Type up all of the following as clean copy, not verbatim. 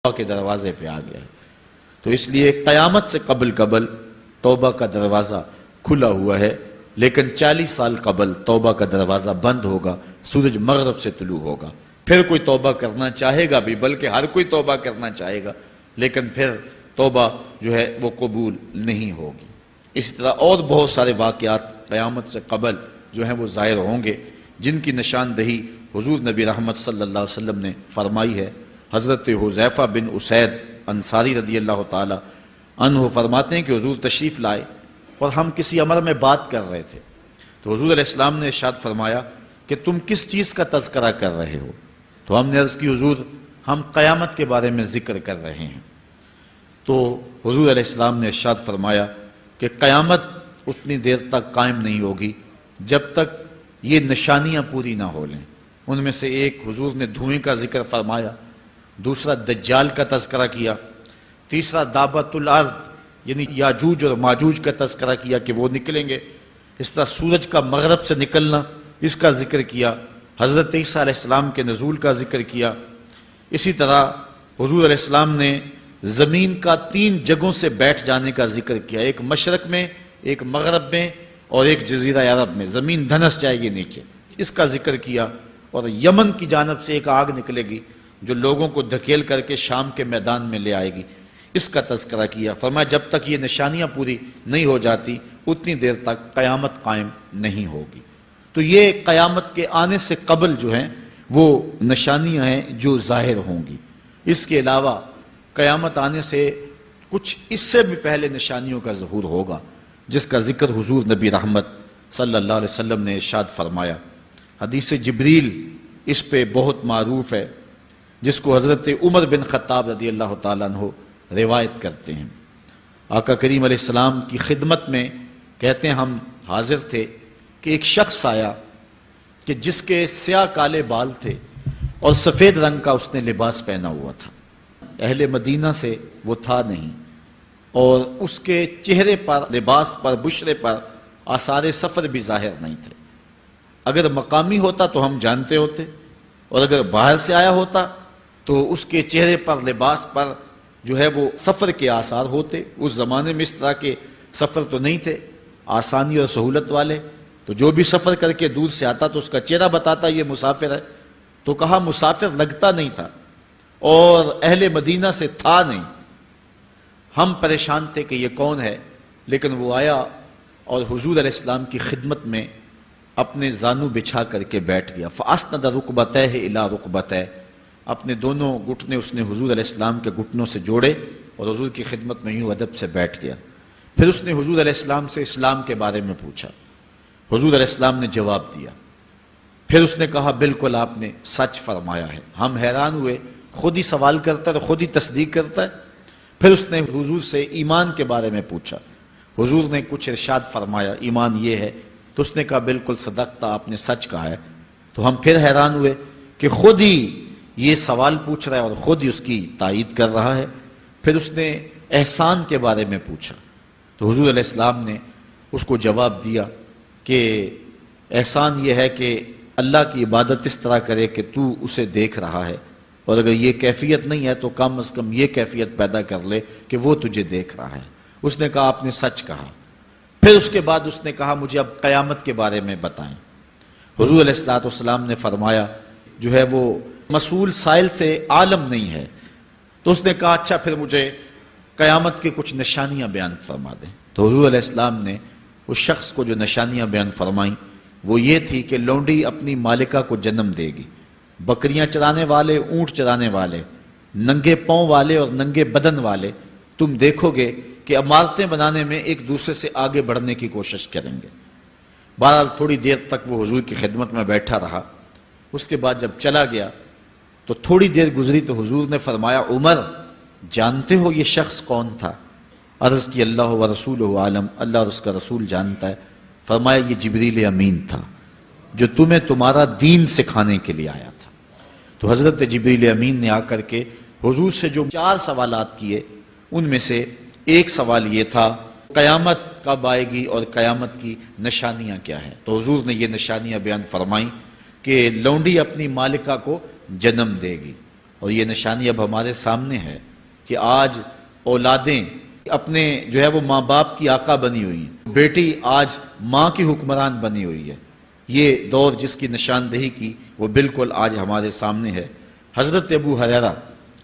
توبہ کے دروازے پہ آ گیا ہے۔ تو اس لیے قیامت سے قبل توبہ کا دروازہ کھلا ہوا ہے، لیکن 40 سال قبل توبہ کا دروازہ بند ہوگا، سورج مغرب سے طلوع ہوگا۔ پھر کوئی توبہ کرنا چاہے گا بھی، بلکہ ہر کوئی توبہ کرنا چاہے گا، لیکن پھر توبہ جو ہے وہ قبول نہیں ہوگی۔ اسی طرح اور بہت سارے واقعات قیامت سے قبل جو ہیں وہ ظاہر ہوں گے، جن کی نشاندہی حضور نبی رحمت صلی اللہ علیہ وسلم نے فرمائی ہے۔ حضرت حذیفہ بن اسید انصاری رضی اللہ تعالی عنہ فرماتے ہیں کہ حضور تشریف لائے اور ہم کسی امر میں بات کر رہے تھے، تو حضور علیہ السلام نے ارشاد فرمایا کہ تم کس چیز کا تذکرہ کر رہے ہو؟ تو ہم نے عرض کی حضور ہم قیامت کے بارے میں ذکر کر رہے ہیں۔ تو حضور علیہ السلام نے ارشاد فرمایا کہ قیامت اتنی دیر تک قائم نہیں ہوگی جب تک یہ نشانیاں پوری نہ ہو لیں۔ ان میں سے ایک حضور نے دھوئیں کا ذکر فرمایا، دوسرا دجال کا تذکرہ کیا، تیسرا دابت الارض یعنی یاجوج اور ماجوج کا تذکرہ کیا کہ وہ نکلیں گے، اس طرح سورج کا مغرب سے نکلنا اس کا ذکر کیا، حضرت عیسیٰ علیہ السلام کے نزول کا ذکر کیا۔ اسی طرح حضور علیہ السلام نے زمین کا 3 جگہوں سے بیٹھ جانے کا ذکر کیا، ایک مشرق میں، ایک مغرب میں اور ایک جزیرہ عرب میں، زمین دھنس جائے گی نیچے، اس کا ذکر کیا۔ اور یمن کی جانب سے ایک آگ نکلے گی جو لوگوں کو دھکیل کر کے شام کے میدان میں لے آئے گی، اس کا تذکرہ کیا۔ فرمایا جب تک یہ نشانیاں پوری نہیں ہو جاتی اتنی دیر تک قیامت قائم نہیں ہوگی۔ تو یہ قیامت کے آنے سے قبل جو ہیں وہ نشانیاں ہیں جو ظاہر ہوں گی۔ اس کے علاوہ قیامت آنے سے کچھ اس سے بھی پہلے نشانیوں کا ظہور ہوگا، جس کا ذکر حضور نبی رحمت صلی اللہ علیہ وسلم نے ارشاد فرمایا۔ حدیث جبریل اس پہ بہت معروف ہے، جس کو حضرت عمر بن خطاب رضی اللہ تعالیٰ عنہ روایت کرتے ہیں۔ آقا کریم علیہ السلام کی خدمت میں کہتے ہیں ہم حاضر تھے کہ ایک شخص آیا کہ جس کے سیاہ کالے بال تھے اور سفید رنگ کا اس نے لباس پہنا ہوا تھا، اہل مدینہ سے وہ تھا نہیں، اور اس کے چہرے پر، لباس پر، بشرے پر آثار سفر بھی ظاہر نہیں تھے۔ اگر مقامی ہوتا تو ہم جانتے ہوتے، اور اگر باہر سے آیا ہوتا تو اس کے چہرے پر، لباس پر جو ہے وہ سفر کے آثار ہوتے۔ اس زمانے میں اس طرح کے سفر تو نہیں تھے آسانی اور سہولت والے، تو جو بھی سفر کر کے دور سے آتا تو اس کا چہرہ بتاتا یہ مسافر ہے۔ تو کہا مسافر لگتا نہیں تھا اور اہل مدینہ سے تھا نہیں۔ ہم پریشان تھے کہ یہ کون ہے، لیکن وہ آیا اور حضور علیہ السلام کی خدمت میں اپنے زانو بچھا کر کے بیٹھ گیا۔ فَأَسْنَدَ رُكْبَتَيْهِ إِلَىٰ رُكْبَتَيْهِ، اپنے دونوں گھٹنے اس نے حضور علیہ السلام کے گھٹنوں سے جوڑے اور حضور کی خدمت میں یوں ادب سے بیٹھ گیا۔ پھر اس نے حضور علیہ السلام سے اسلام کے بارے میں پوچھا، حضور علیہ السلام نے جواب دیا۔ پھر اس نے کہا بالکل آپ نے سچ فرمایا ہے۔ ہم حیران ہوئے، خود ہی سوال کرتا ہے، خود ہی تصدیق کرتا ہے۔ پھر اس نے حضور سے ایمان کے بارے میں پوچھا، حضور نے کچھ ارشاد فرمایا ایمان یہ ہے، تو اس نے کہا بالکل صدقتا، آپ نے سچ کہا ہے۔ تو ہم پھر حیران ہوئے کہ خود ہی یہ سوال پوچھ رہا ہے اور خود ہی اس کی تائید کر رہا ہے۔ پھر اس نے احسان کے بارے میں پوچھا، تو حضور علیہ السلام نے اس کو جواب دیا کہ احسان یہ ہے کہ اللہ کی عبادت اس طرح کرے کہ تو اسے دیکھ رہا ہے، اور اگر یہ کیفیت نہیں ہے تو کم از کم یہ کیفیت پیدا کر لے کہ وہ تجھے دیکھ رہا ہے۔ اس نے کہا آپ نے سچ کہا۔ پھر اس کے بعد اس نے کہا مجھے اب قیامت کے بارے میں بتائیں۔ حضور علیہ السلام نے فرمایا جو ہے وہ مسئول سائل سے عالم نہیں ہے۔ تو اس نے کہا اچھا پھر مجھے قیامت کی کچھ نشانیاں بیان فرما دیں۔ تو حضور علیہ السلام نے اس شخص کو جو نشانیاں بیان فرمائیں وہ یہ تھی کہ لونڈی اپنی مالکہ کو جنم دے گی، بکریاں چرانے والے، اونٹ چرانے والے، ننگے پاؤں والے اور ننگے بدن والے تم دیکھو گے کہ عمارتیں بنانے میں ایک دوسرے سے آگے بڑھنے کی کوشش کریں گے۔ بہرحال تھوڑی دیر تک وہ حضور کی خدمت میں بیٹھا رہا۔ اس کے بعد جب چلا گیا تو تھوڑی دیر گزری تو حضور نے فرمایا عمر جانتے ہو یہ شخص کون تھا؟ عرض کی اللہ و رسولہ عالم، اللہ اور اس کا رسول جانتا ہے۔ فرمایا یہ جبریل امین تھا جو تمہیں تمہارا دین سکھانے کے لیے آیا تھا۔ تو حضرت جبریل امین نے آ کر کے حضور سے جو 4 سوالات کیے ان میں سے ایک سوال یہ تھا قیامت کب آئے گی اور قیامت کی نشانیاں کیا ہیں؟ تو حضور نے یہ نشانیاں بیان فرمائیں کہ لونڈی اپنی مالکہ کو جنم دے گی، اور یہ نشانی اب ہمارے سامنے ہے کہ آج اولادیں اپنے جو ہے وہ ماں باپ کی آقا بنی ہوئی ہیں، بیٹی آج ماں کی حکمران بنی ہوئی ہے۔ یہ دور جس کی نشاندہی کی وہ بالکل آج ہمارے سامنے ہے۔ حضرت ابو ہریرہ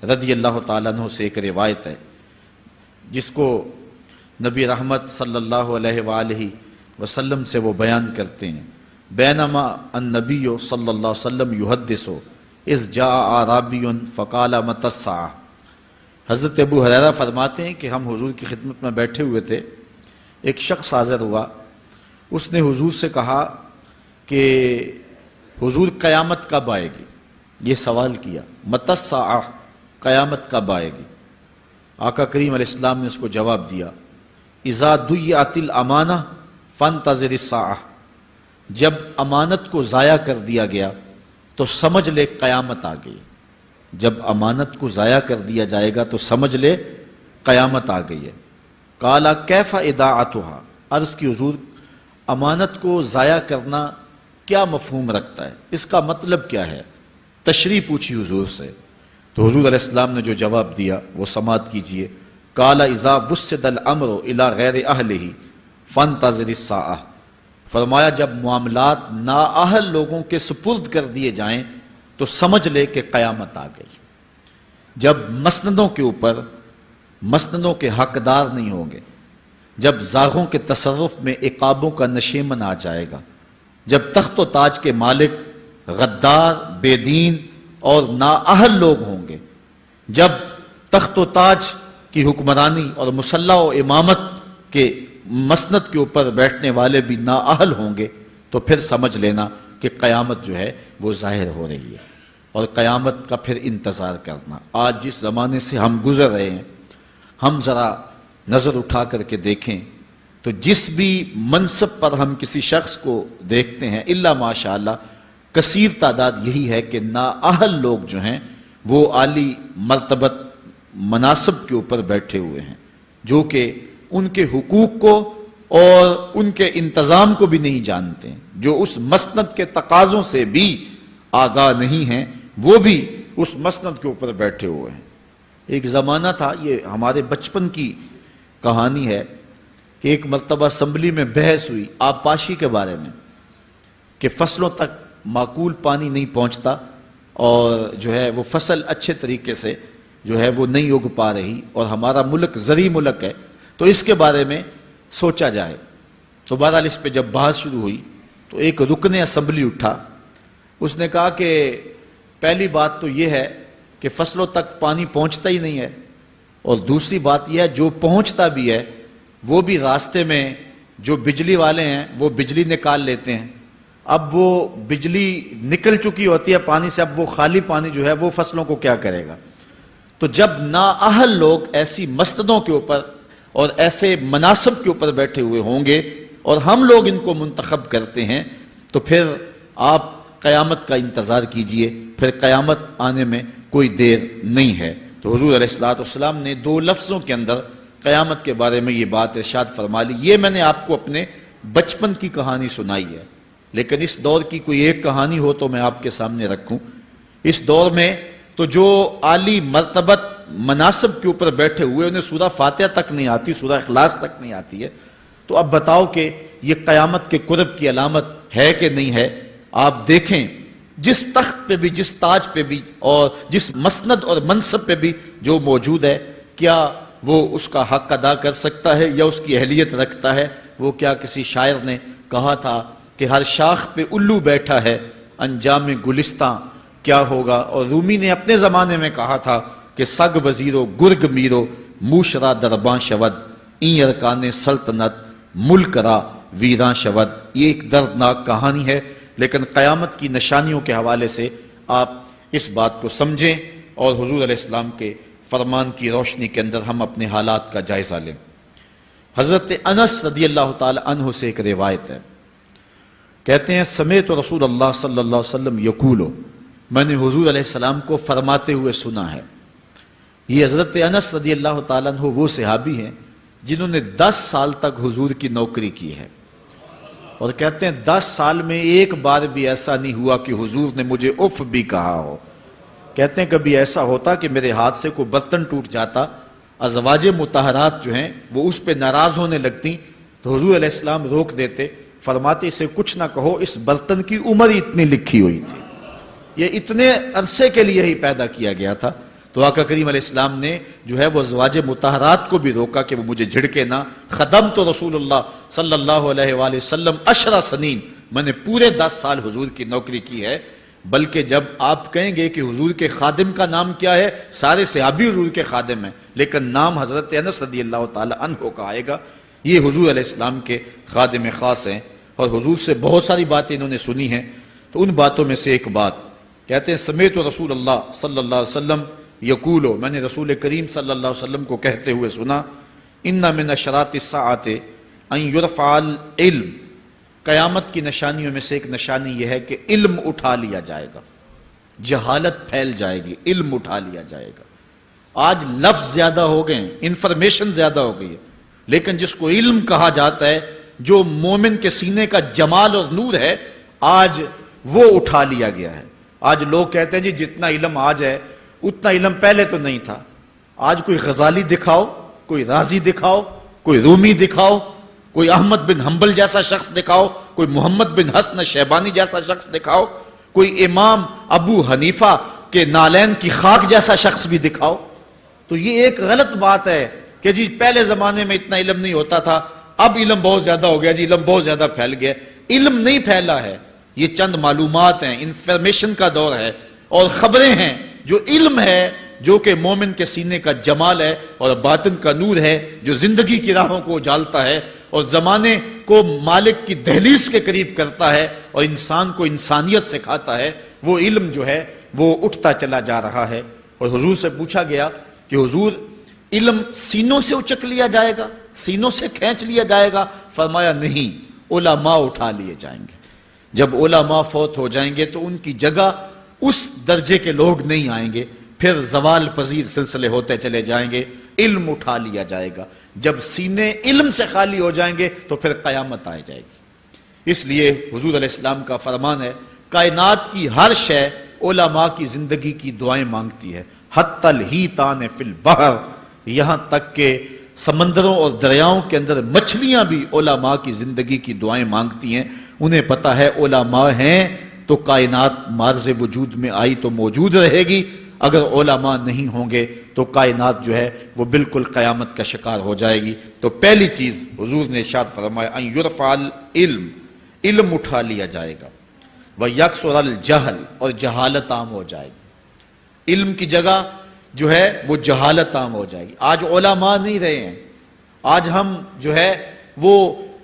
رضی اللہ تعالیٰ عنہ سے ایک روایت ہے جس کو نبی رحمت صلی اللہ علیہ وآلہ وسلم سے وہ بیان کرتے ہیں، بینما النبی صلی اللہ علیہ وسلم یحدث اذ جاء اعرابی فقال متی الساعہ۔ حضرت ابو ہریرہ فرماتے ہیں کہ ہم حضور کی خدمت میں بیٹھے ہوئے تھے، ایک شخص حاضر ہوا، اس نے حضور سے کہا کہ حضور قیامت کب آئے گی؟ یہ سوال کیا، متی الساعہ، قیامت کب آئے گی؟ آقا کریم علیہ السلام نے اس کو جواب دیا، اذا ضیعت الامانہ فانتظر الساعہ، جب امانت کو ضائع کر دیا گیا تو سمجھ لے قیامت آ گئی۔ جب امانت کو ضائع کر دیا جائے گا تو سمجھ لے قیامت آ گئی ہے۔ قال کیف اضاعتها، عرض کی حضور امانت کو ضائع کرنا کیا مفہوم رکھتا ہے، اس کا مطلب کیا ہے؟ تشریح پوچھی حضور سے، تو حضور علیہ السلام نے جو جواب دیا وہ سماعت کیجئے۔ قال اذا وسد الامر الى غیر اہلہ فانتظر الساعہ، فرمایا جب معاملات نااہل لوگوں کے سپرد کر دیے جائیں تو سمجھ لے کہ قیامت آ گئی۔ جب مسندوں کے اوپر مسندوں کے حقدار نہیں ہوں گے، جب زاغوں کے تصرف میں عقابوں کا نشیمن آ جائے گا، جب تخت و تاج کے مالک غدار، بے دین اور نااہل لوگ ہوں گے، جب تخت و تاج کی حکمرانی اور مسلح و امامت کے مسند کے اوپر بیٹھنے والے بھی نااہل ہوں گے، تو پھر سمجھ لینا کہ قیامت جو ہے وہ ظاہر ہو رہی ہے، اور قیامت کا پھر انتظار کرنا۔ آج جس زمانے سے ہم گزر رہے ہیں، ہم ذرا نظر اٹھا کر کے دیکھیں تو جس بھی منصب پر ہم کسی شخص کو دیکھتے ہیں، الا ماشاءاللہ کثیر تعداد یہی ہے کہ نااہل لوگ جو ہیں وہ عالی مرتبت مناصب کے اوپر بیٹھے ہوئے ہیں، جو کہ ان کے حقوق کو اور ان کے انتظام کو بھی نہیں جانتے ہیں، جو اس مسند کے تقاضوں سے بھی آگاہ نہیں ہیں، وہ بھی اس مسند کے اوپر بیٹھے ہوئے ہیں۔ ایک زمانہ تھا، یہ ہمارے بچپن کی کہانی ہے، کہ ایک مرتبہ اسمبلی میں بحث ہوئی آبپاشی کے بارے میں، کہ فصلوں تک معقول پانی نہیں پہنچتا اور جو ہے وہ فصل اچھے طریقے سے جو ہے وہ نہیں اگ پا رہی، اور ہمارا ملک زرعی ملک ہے، تو اس کے بارے میں سوچا جائے۔ تو بہرحال اس پہ جب بحث شروع ہوئی تو ایک رکن اسمبلی اٹھا، اس نے کہا کہ پہلی بات تو یہ ہے کہ فصلوں تک پانی پہنچتا ہی نہیں ہے، اور دوسری بات یہ ہے جو پہنچتا بھی ہے وہ بھی راستے میں جو بجلی والے ہیں وہ بجلی نکال لیتے ہیں، اب وہ بجلی نکل چکی ہوتی ہے پانی سے، اب وہ خالی پانی جو ہے وہ فصلوں کو کیا کرے گا؟ تو جب نااہل لوگ ایسی مسندوں کے اوپر اور ایسے مناصب کے اوپر بیٹھے ہوئے ہوں گے اور ہم لوگ ان کو منتخب کرتے ہیں، تو پھر آپ قیامت کا انتظار کیجئے، پھر قیامت آنے میں کوئی دیر نہیں ہے۔ تو حضور علیہ الصلوۃ والسلام نے 2 لفظوں کے اندر قیامت کے بارے میں یہ بات ارشاد فرما لی۔ یہ میں نے آپ کو اپنے بچپن کی کہانی سنائی ہے، لیکن اس دور کی کوئی ایک کہانی ہو تو میں آپ کے سامنے رکھوں۔ اس دور میں تو جو عالی مرتبت مناصب کے اوپر بیٹھے ہوئے انہیں سورہ فاتحہ تک نہیں آتی، سورہ اخلاص تک نہیں آتی ہے، تو اب بتاؤ کہ یہ قیامت کے قرب کی علامت ہے کہ نہیں ہے؟ آپ دیکھیں جس تخت پہ بھی، جس تاج پہ بھی، اور جس مسند اور منصب پہ بھی جو موجود ہے، کیا وہ اس کا حق ادا کر سکتا ہے یا اس کی اہلیت رکھتا ہے؟ وہ کیا کسی شاعر نے کہا تھا کہ ہر شاخ پہ الو بیٹھا ہے، انجام گلستاں کیا ہوگا؟ اور رومی نے اپنے زمانے میں کہا تھا کہ سگ وزیرو گرگ میرو موشرا درباں شود، این ارکان سلطنت ملک را ویراں شود۔ یہ ایک دردناک کہانی ہے، لیکن قیامت کی نشانیوں کے حوالے سے آپ اس بات کو سمجھیں اور حضور علیہ السلام کے فرمان کی روشنی کے اندر ہم اپنے حالات کا جائزہ لیں۔ حضرت انس رضی اللہ تعالی عنہ سے ایک روایت ہے، کہتے ہیں سمعت رسول اللہ صلی اللہ علیہ وسلم یقول، میں نے حضور علیہ السلام کو فرماتے ہوئے سنا ہے۔ یہ حضرت انس رضی اللہ تعالیٰ عنہ وہ صحابی ہیں جنہوں نے 10 سال تک حضور کی نوکری کی ہے، اور کہتے ہیں 10 سال میں ایک بار بھی ایسا نہیں ہوا کہ حضور نے مجھے اف بھی کہا ہو۔ کہتے ہیں کبھی ایسا ہوتا کہ میرے ہاتھ سے کوئی برتن ٹوٹ جاتا، ازواج مطہرات جو ہیں وہ اس پہ ناراض ہونے لگتی تو حضور علیہ السلام روک دیتے، فرماتے اسے کچھ نہ کہو، اس برتن کی عمر ہی اتنی لکھی ہوئی تھی، یہ اتنے عرصے کے لیے ہی پیدا کیا گیا تھا۔ تو آقا کریم علیہ السلام نے جو ہے وہ ازواج مطہرات کو بھی روکا کہ وہ مجھے جھڑکے نہ۔ خدم تو رسول اللہ صلی اللہ علیہ وآلہ وسلم 10 سنین، میں نے پورے 10 سال حضور کی نوکری کی ہے۔ بلکہ جب آپ کہیں گے کہ حضور کے خادم کا نام کیا ہے، سارے صحابی حضور کے خادم ہیں، لیکن نام حضرت انس رضی اللہ تعالی عنہ کا آئے گا، یہ حضور علیہ السلام کے خادم خاص ہیں، اور حضور سے بہت ساری باتیں انہوں نے سنی ہیں۔ تو ان باتوں میں سے ایک بات کہتے ہیں، سمیت رسول اللہ صلی اللہ علیہ وسلم یقولو، میں نے رسول کریم صلی اللہ علیہ وسلم کو کہتے ہوئے سنا، ان من اشراط الساعۃ ان یرفع العلم، قیامت کی نشانیوں میں سے ایک نشانی یہ ہے کہ علم اٹھا لیا جائے گا، جہالت پھیل جائے گی، علم اٹھا لیا جائے گا۔ آج لفظ زیادہ ہو گئے ہیں، انفارمیشن زیادہ ہو گئی ہے، لیکن جس کو علم کہا جاتا ہے، جو مومن کے سینے کا جمال اور نور ہے، آج وہ اٹھا لیا گیا ہے۔ آج لوگ کہتے ہیں جی جتنا علم آج ہے اتنا علم پہلے تو نہیں تھا۔ آج کوئی غزالی دکھاؤ، کوئی رازی دکھاؤ، کوئی رومی دکھاؤ، کوئی احمد بن حنبل جیسا شخص دکھاؤ، کوئی محمد بن حسن شیبانی جیسا شخص دکھاؤ، کوئی امام ابو حنیفہ کے نالین کی خاک جیسا شخص بھی دکھاؤ، تو یہ ایک غلط بات ہے کہ جی پہلے زمانے میں اتنا علم نہیں ہوتا تھا، اب علم بہت زیادہ ہو گیا، جی علم بہت زیادہ پھیل گیا۔ علم نہیں پھیلا ہے، یہ چند معلومات ہیں، انفارمیشن کا دور ہے، اور خبریں ہیں۔ جو علم ہے، جو کہ مومن کے سینے کا جمال ہے اور باطن کا نور ہے، جو زندگی کی راہوں کو اجالتا ہے اور زمانے کو مالک کی دہلیز کے قریب کرتا ہے اور انسان کو انسانیت سکھاتا ہے، وہ علم جو ہے وہ اٹھتا چلا جا رہا ہے۔ اور حضور سے پوچھا گیا کہ حضور علم سینوں سے اچک لیا جائے گا، سینوں سے کھینچ لیا جائے گا؟ فرمایا نہیں، علماء اٹھا لیے جائیں گے۔ جب علماء فوت ہو جائیں گے تو ان کی جگہ اس درجے کے لوگ نہیں آئیں گے، پھر زوال پذیر سلسلے ہوتے چلے جائیں گے، علم اٹھا لیا جائے گا۔ جب سینے علم سے خالی ہو جائیں گے تو پھر قیامت آ جائے گی۔ اس لیے حضور علیہ السلام کا فرمان ہے، کائنات کی ہر شے علماء کی زندگی کی دعائیں مانگتی ہے، حتی الحیتان فی البحر، یہاں تک کہ سمندروں اور دریاؤں کے اندر مچھلیاں بھی علماء کی زندگی کی دعائیں مانگتی ہیں۔ انہیں پتا ہے علماء ہیں تو کائنات مارز وجود میں آئی تو موجود رہے گی، اگر علماء نہیں ہوں گے تو کائنات جو ہے وہ بالکل قیامت کا شکار ہو جائے گی۔ تو پہلی چیز حضور نے ارشاد فرمایا، ان یرفع العلم، علم اٹھا لیا جائے گا، ویکثر الجہل، اور جہالت عام ہو جائے گی۔ علم کی جگہ جو ہے وہ جہالت عام ہو جائے گی۔ آج علماء نہیں رہے ہیں، آج ہم جو ہے وہ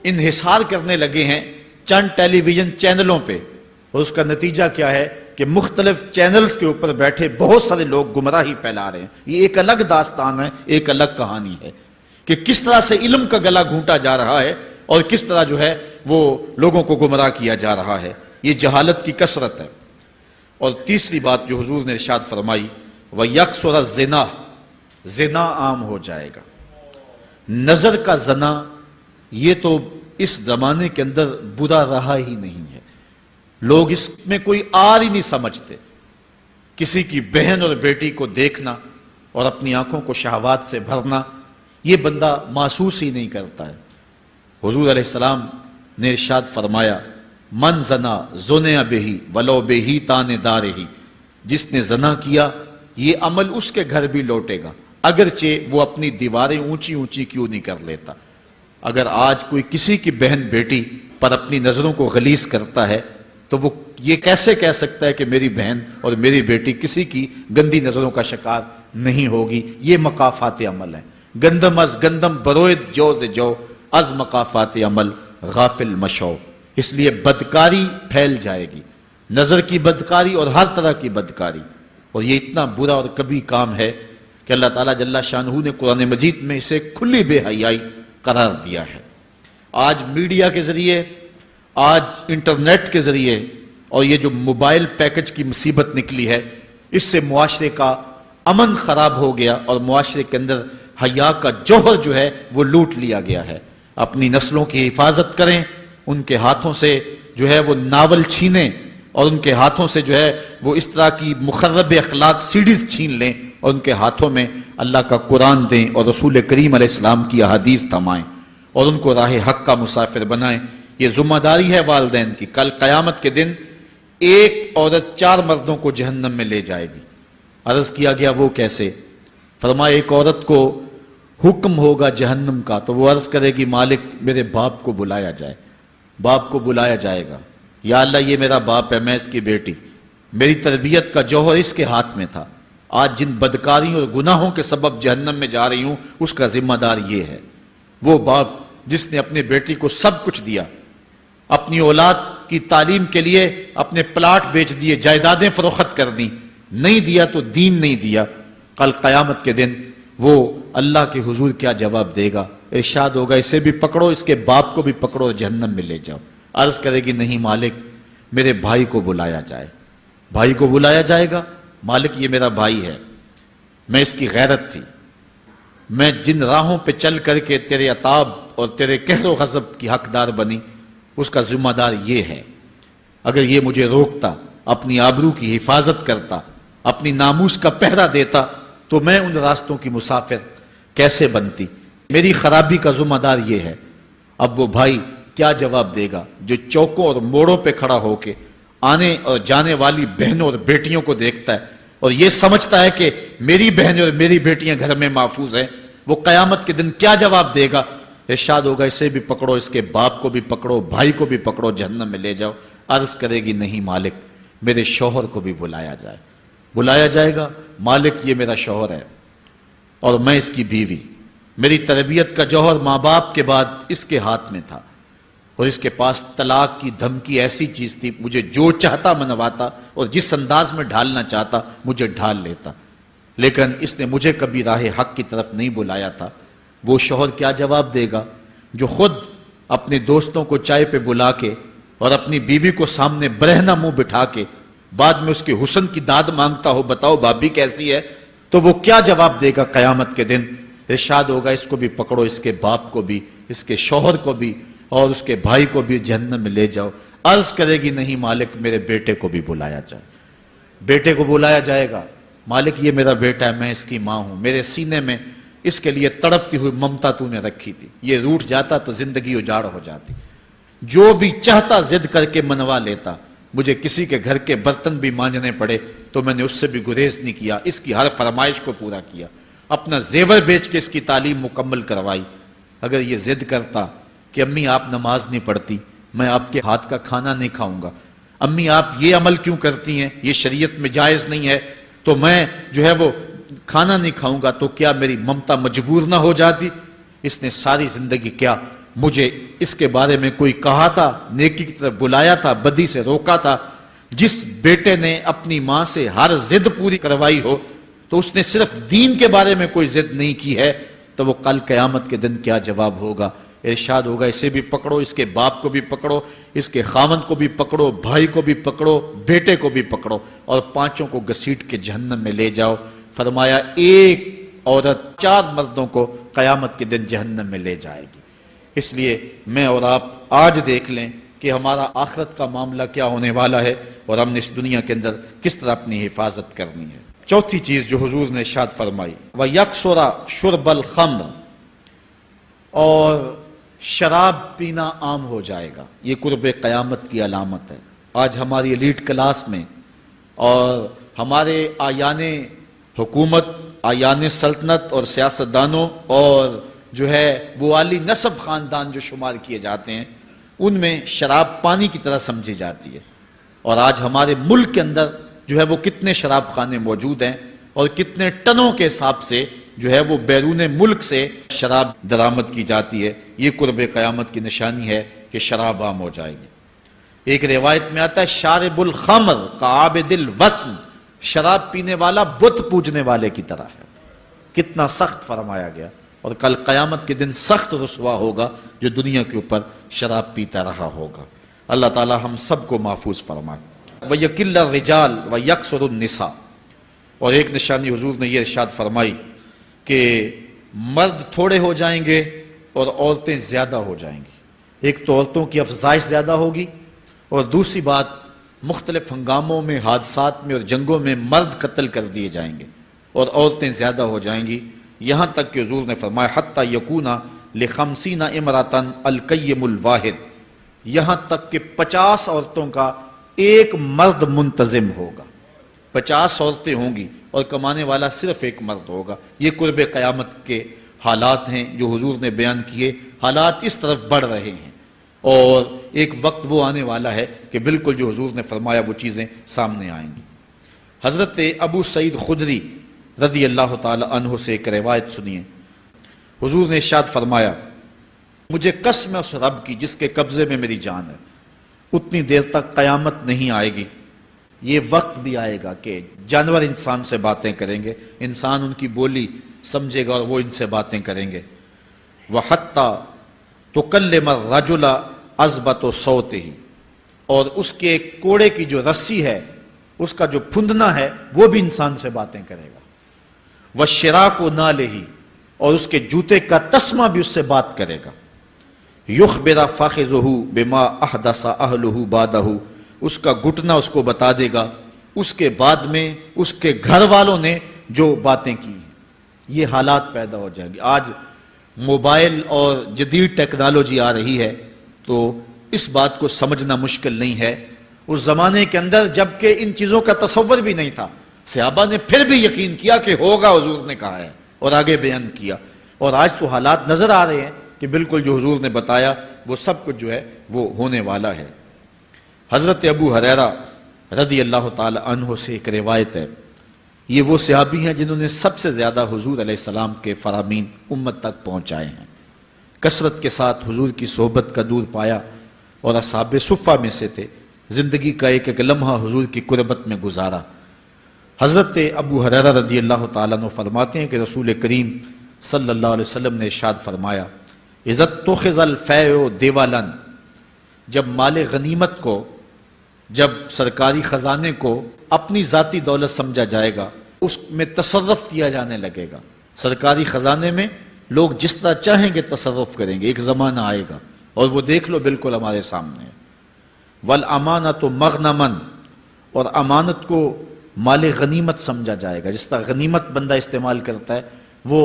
انحصار کرنے لگے ہیں چند ٹیلی ویژن چینلوں پہ، اور اس کا نتیجہ کیا ہے کہ مختلف چینلز کے اوپر بیٹھے بہت سارے لوگ گمراہی پھیلا رہے ہیں۔ یہ ایک الگ داستان ہے، ایک الگ کہانی ہے کہ کس طرح سے علم کا گلا گھونٹا جا رہا ہے اور کس طرح جو ہے وہ لوگوں کو گمراہ کیا جا رہا ہے۔ یہ جہالت کی کثرت ہے۔ اور تیسری بات جو حضور نے ارشاد فرمائی، وَيَكْسُرَ الزِّنَا، زنا عام ہو جائے گا۔ نظر کا زنا یہ تو اس زمانے کے اندر برا رہا ہی نہیں ہے، لوگ اس میں کوئی آر ہی نہیں سمجھتے۔ کسی کی بہن اور بیٹی کو دیکھنا اور اپنی آنکھوں کو شہوات سے بھرنا، یہ بندہ محسوس ہی نہیں کرتا ہے۔ حضور علیہ السلام نے ارشاد فرمایا، من زنا زنیا بہی ولو بہی تان دارہی، جس نے زنا کیا یہ عمل اس کے گھر بھی لوٹے گا، اگرچہ وہ اپنی دیواریں اونچی اونچی کیوں نہیں کر لیتا۔ اگر آج کوئی کسی کی بہن بیٹی پر اپنی نظروں کو غلیظ کرتا ہے تو وہ یہ کیسے کہہ سکتا ہے کہ میری بہن اور میری بیٹی کسی کی گندی نظروں کا شکار نہیں ہوگی؟ یہ مقافات عمل ہیں۔ گندم از گندم بروید جو سے جو، از مقافات عمل غافل مشو۔ اس لیے بدکاری پھیل جائے گی، نظر کی بدکاری اور ہر طرح کی بدکاری، اور یہ اتنا برا اور کبھی کام ہے کہ اللہ تعالیٰ جل شانہ نے قرآن مجید میں اسے کھلی بے حیائی قرار دیا ہے۔ آج میڈیا کے ذریعے، آج انٹرنیٹ کے ذریعے، اور یہ جو موبائل پیکج کی مصیبت نکلی ہے، اس سے معاشرے کا امن خراب ہو گیا اور معاشرے کے اندر حیا کا جوہر جو ہے وہ لوٹ لیا گیا ہے۔ اپنی نسلوں کی حفاظت کریں، ان کے ہاتھوں سے جو ہے وہ ناول چھینیں، اور ان کے ہاتھوں سے جو ہے وہ اس طرح کی مخرب اخلاق سیڈیز چھین لیں اور ان کے ہاتھوں میں اللہ کا قرآن دیں اور رسول کریم علیہ السلام کی احادیث تھمائیں اور ان کو راہ حق کا مسافر بنائیں. یہ ذمہ داری ہے والدین کی. کل قیامت کے دن ایک عورت 4 مردوں کو جہنم میں لے جائے گی. عرض کیا گیا وہ کیسے؟ فرمایا ایک عورت کو حکم ہوگا جہنم کا تو وہ عرض کرے گی مالک میرے باپ کو بلایا جائے. باپ کو بلایا جائے گا، یا اللہ یہ میرا باپ ہے، میں اس کی بیٹی، میری تربیت کا جوہر اس کے ہاتھ میں تھا، آج جن بدکاریوں اور گناہوں کے سبب جہنم میں جا رہی ہوں اس کا ذمہ دار یہ ہے. وہ باپ جس نے اپنے بیٹی کو سب کچھ دیا، اپنی اولاد کی تعلیم کے لیے اپنے پلاٹ بیچ دیے، جائیدادیں فروخت کر دیں، نہیں دیا تو دین نہیں دیا. کل قیامت کے دن وہ اللہ کے حضور کیا جواب دے گا؟ ارشاد ہوگا اسے بھی پکڑو، اس کے باپ کو بھی پکڑو اور جہنم میں لے جاؤ. عرض کرے گی نہیں مالک میرے بھائی کو بلایا جائے. بھائی کو بلایا جائے گا، مالک یہ میرا بھائی ہے، میں اس کی غیرت تھی، میں جن راہوں پہ چل کر کے تیرے عتاب اور تیرے قہر و غضب کی حقدار بنی اس کا ذمہ دار یہ ہے. اگر یہ مجھے روکتا، اپنی آبرو کی حفاظت کرتا، اپنی ناموس کا پہرا دیتا تو میں ان راستوں کی مسافر کیسے بنتی؟ میری خرابی کا ذمہ دار یہ ہے. اب وہ بھائی کیا جواب دے گا جو چوکوں اور موڑوں پہ کھڑا ہو کے آنے اور جانے والی بہنوں اور بیٹیوں کو دیکھتا ہے اور یہ سمجھتا ہے کہ میری بہنیں اور میری بیٹیاں گھر میں محفوظ ہیں؟ وہ قیامت کے دن کیا جواب دے گا؟ ارشاد ہوگا اسے بھی پکڑو، اس کے باپ کو بھی پکڑو، بھائی کو بھی پکڑو، جہنم میں لے جاؤ. عرض کرے گی نہیں مالک میرے شوہر کو بھی بلایا جائے. بلایا جائے گا، مالک یہ میرا شوہر ہے اور میں اس کی بیوی، میری تربیت کا جوہر ماں باپ کے بعد اس کے ہاتھ میں تھا اور اس کے پاس طلاق کی دھمکی ایسی چیز تھی، مجھے جو چاہتا منواتا اور جس انداز میں ڈھالنا چاہتا مجھے ڈھال لیتا، لیکن اس نے مجھے کبھی راہ حق کی طرف نہیں بلایا تھا. وہ شوہر کیا جواب دے گا جو خود اپنے دوستوں کو چائے پہ بلا کے اور اپنی بیوی کو سامنے برہنہ منہ بٹھا کے بعد میں اس کے حسن کی داد مانگتا ہو، بتاؤ بھابی کیسی ہے؟ تو وہ کیا جواب دے گا قیامت کے دن؟ ارشاد ہوگا اس کو بھی پکڑو، اس کے باپ کو بھی، اس کے شوہر کو بھی اور اس کے بھائی کو بھی جہنم میں لے جاؤ. عرض کرے گی نہیں مالک میرے بیٹے کو بھی بلایا جائے. بیٹے کو بلایا جائے گا، مالک یہ میرا بیٹا ہے، میں اس کی ماں ہوں، میرے سینے میں اس کے لیے تڑپتی ہوئی ممتا تو نے رکھی تھی، یہ روٹھ جاتا تو زندگی اجاڑ ہو جاتی. جو بھی چاہتا ضد کر کے منوا لیتا، مجھے کسی کے گھر کے برتن بھی مانجنے پڑے تو میں نے اس سے بھی گریز نہیں کیا، اس کی ہر فرمائش کو پورا کیا، اپنا زیور بیچ کے اس کی تعلیم مکمل کروائی. اگر یہ ضد کرتا کہ امی آپ نماز نہیں پڑھتی، میں آپ کے ہاتھ کا کھانا نہیں کھاؤں گا، امی آپ یہ عمل کیوں کرتی ہیں، یہ شریعت میں جائز نہیں ہے، تو میں جو ہے وہ کھانا نہیں کھاؤں گا، تو کیا میری ممتا مجبور نہ ہو جاتی؟ اس نے ساری زندگی کیا مجھے اس کے بارے میں کوئی کہا تھا، نیکی کی طرف بلایا تھا، بدی سے روکا تھا. جس بیٹے نے اپنی ماں سے ہر ضد پوری کروائی ہو تو اس نے صرف دین کے بارے میں کوئی ضد نہیں کی ہے، تو وہ کل قیامت کے دن کیا جواب ہوگا؟ ارشاد ہوگا اسے بھی پکڑو، اس کے باپ کو بھی پکڑو، اس کے خاوند کو بھی پکڑو، بھائی کو بھی پکڑو، بیٹے کو بھی پکڑو اور 5 کو گھسیٹ کے جہنم میں لے جاؤ. فرمایا ایک عورت 4 مردوں کو قیامت کے دن جہنم میں لے جائے گی. اس لیے میں اور آپ آج دیکھ لیں کہ ہمارا آخرت کا معاملہ کیا ہونے والا ہے اور ہم نے اس دنیا کے اندر کس طرح اپنی حفاظت کرنی ہے. چوتھی چیز جو حضور نے ارشاد فرمائی، وَيَكْسُرَ شُرْبَ الْخَمْرِ، اور شراب پینا عام ہو جائے گا. یہ قرب قیامت کی علامت ہے. آج ہماری ایلیٹ کلاس میں اور ہمارے آیان حکومت، آیان سلطنت اور سیاستدانوں اور جو ہے وہ عالی نسب خاندان جو شمار کیے جاتے ہیں، ان میں شراب پانی کی طرح سمجھی جاتی ہے. اور آج ہمارے ملک کے اندر جو ہے وہ کتنے شراب خانے موجود ہیں اور کتنے ٹنوں کے حساب سے جو ہے وہ بیرون ملک سے شراب درآمد کی جاتی ہے. یہ قرب قیامت کی نشانی ہے کہ شراب عام ہو جائے گی. ایک روایت میں آتا ہے شارب الخمر کعابد الوثن، شراب پینے والا بت پوجنے والے کی طرح ہے. کتنا سخت فرمایا گیا. اور کل قیامت کے دن سخت رسوا ہوگا جو دنیا کے اوپر شراب پیتا رہا ہوگا. اللہ تعالی ہم سب کو محفوظ فرمائے. وَيَكِلَّ الرِّجَالِ وَيَكْسُرُ النِّسَاءِ، اور ایک نشانی حضور نے یہ ارشاد فرمائی کہ مرد تھوڑے ہو جائیں گے اور عورتیں زیادہ ہو جائیں گی. ایک تو عورتوں کی افزائش زیادہ ہوگی اور دوسری بات مختلف ہنگاموں میں، حادثات میں اور جنگوں میں مرد قتل کر دیے جائیں گے اور عورتیں زیادہ ہو جائیں گی، یہاں تک کہ حضور نے فرمایا حتی یکونا ل50 امراتن القیم الواحد، یہاں تک کہ 50 عورتوں کا ایک مرد منتظم ہوگا، 50 عورتیں ہوں گی اور کمانے والا صرف ایک مرد ہوگا۔ یہ قرب قیامت کے حالات ہیں جو حضور نے بیان کیے، حالات اس طرف بڑھ رہے ہیں اور ایک وقت وہ آنے والا ہے کہ بالکل جو حضور نے فرمایا وہ چیزیں سامنے آئیں گی۔ حضرت ابو سعید خدری رضی اللہ تعالی عنہ سے ایک روایت سنیے، حضور نے ارشاد فرمایا مجھے قسم ہے اس رب کی جس کے قبضے میں میری جان ہے، اتنی دیر تک قیامت نہیں آئے گی، یہ وقت بھی آئے گا کہ جانور انسان سے باتیں کریں گے، انسان ان کی بولی سمجھے گا اور وہ ان سے باتیں کریں گے۔ وَحَتَّى تُكَلِّمَ الرَّجُلَ عَزْبَةُ صَوْتِهِ، اور اس کے کوڑے کی جو رسی ہے، اس کا جو پھندنا ہے وہ بھی انسان سے باتیں کرے گا۔ وَالشِّرَاكُ نَالِهِ، اور اس کے جوتے کا تسمہ بھی اس سے بات کرے گا۔ يُخْبِرَ فَخِذُهُ بِمَا أَحْدَثَ أَهْلُهُ بَعْدَهُ، اس کا گھٹنا اس کو بتا دے گا اس کے بعد میں اس کے گھر والوں نے جو باتیں کی ہیں۔ یہ حالات پیدا ہو جائیں گے۔ آج موبائل اور جدید ٹیکنالوجی آ رہی ہے تو اس بات کو سمجھنا مشکل نہیں ہے، اس زمانے کے اندر جب کہ ان چیزوں کا تصور بھی نہیں تھا، صحابہ نے پھر بھی یقین کیا کہ ہوگا، حضور نے کہا ہے اور آگے بیان کیا، اور آج تو حالات نظر آ رہے ہیں کہ بالکل جو حضور نے بتایا وہ سب کچھ جو ہے وہ ہونے والا ہے۔ حضرت ابو ہریرہ رضی اللہ تعالی عنہ سے ایک روایت ہے، یہ وہ صحابی ہیں جنہوں نے سب سے زیادہ حضور علیہ السلام کے فرامین امت تک پہنچائے ہیں، کثرت کے ساتھ حضور کی صحبت کا دور پایا اور اصحاب صفہ میں سے تھے، زندگی کا ایک ایک لمحہ حضور کی قربت میں گزارا۔ حضرت ابو ہریرہ رضی اللہ تعالیٰ عنہ فرماتے ہیں کہ رسول کریم صلی اللہ علیہ وسلم نے ارشاد فرمایا اذا اتخذ الفیء دیوالا، جب مال غنیمت کو، جب سرکاری خزانے کو اپنی ذاتی دولت سمجھا جائے گا، اس میں تصرف کیا جانے لگے گا، سرکاری خزانے میں لوگ جس طرح چاہیں گے تصرف کریں گے، ایک زمانہ آئے گا اور وہ دیکھ لو بالکل ہمارے سامنے ہے۔ والامانۃ مغنما، اور امانت کو مال غنیمت سمجھا جائے گا، جس طرح غنیمت بندہ استعمال کرتا ہے وہ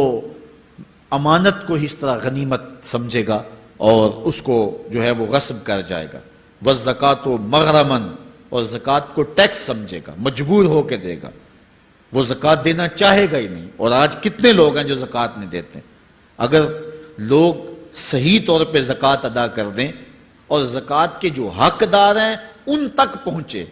امانت کو اس طرح غنیمت سمجھے گا اور اس کو جو ہے وہ غصب کر جائے گا۔ والزکوٰۃ مغرما، اور زکوٰۃ کو ٹیکس سمجھے گا، مجبور ہو کے دے گا، وہ زکوٰۃ دینا چاہے گا ہی نہیں۔ اور آج کتنے لوگ ہیں جو زکوٰۃ نہیں دیتے؟ اگر لوگ صحیح طور پہ زکوٰۃ ادا کر دیں اور زکوٰۃ کے جو حقدار ہیں ان تک پہنچے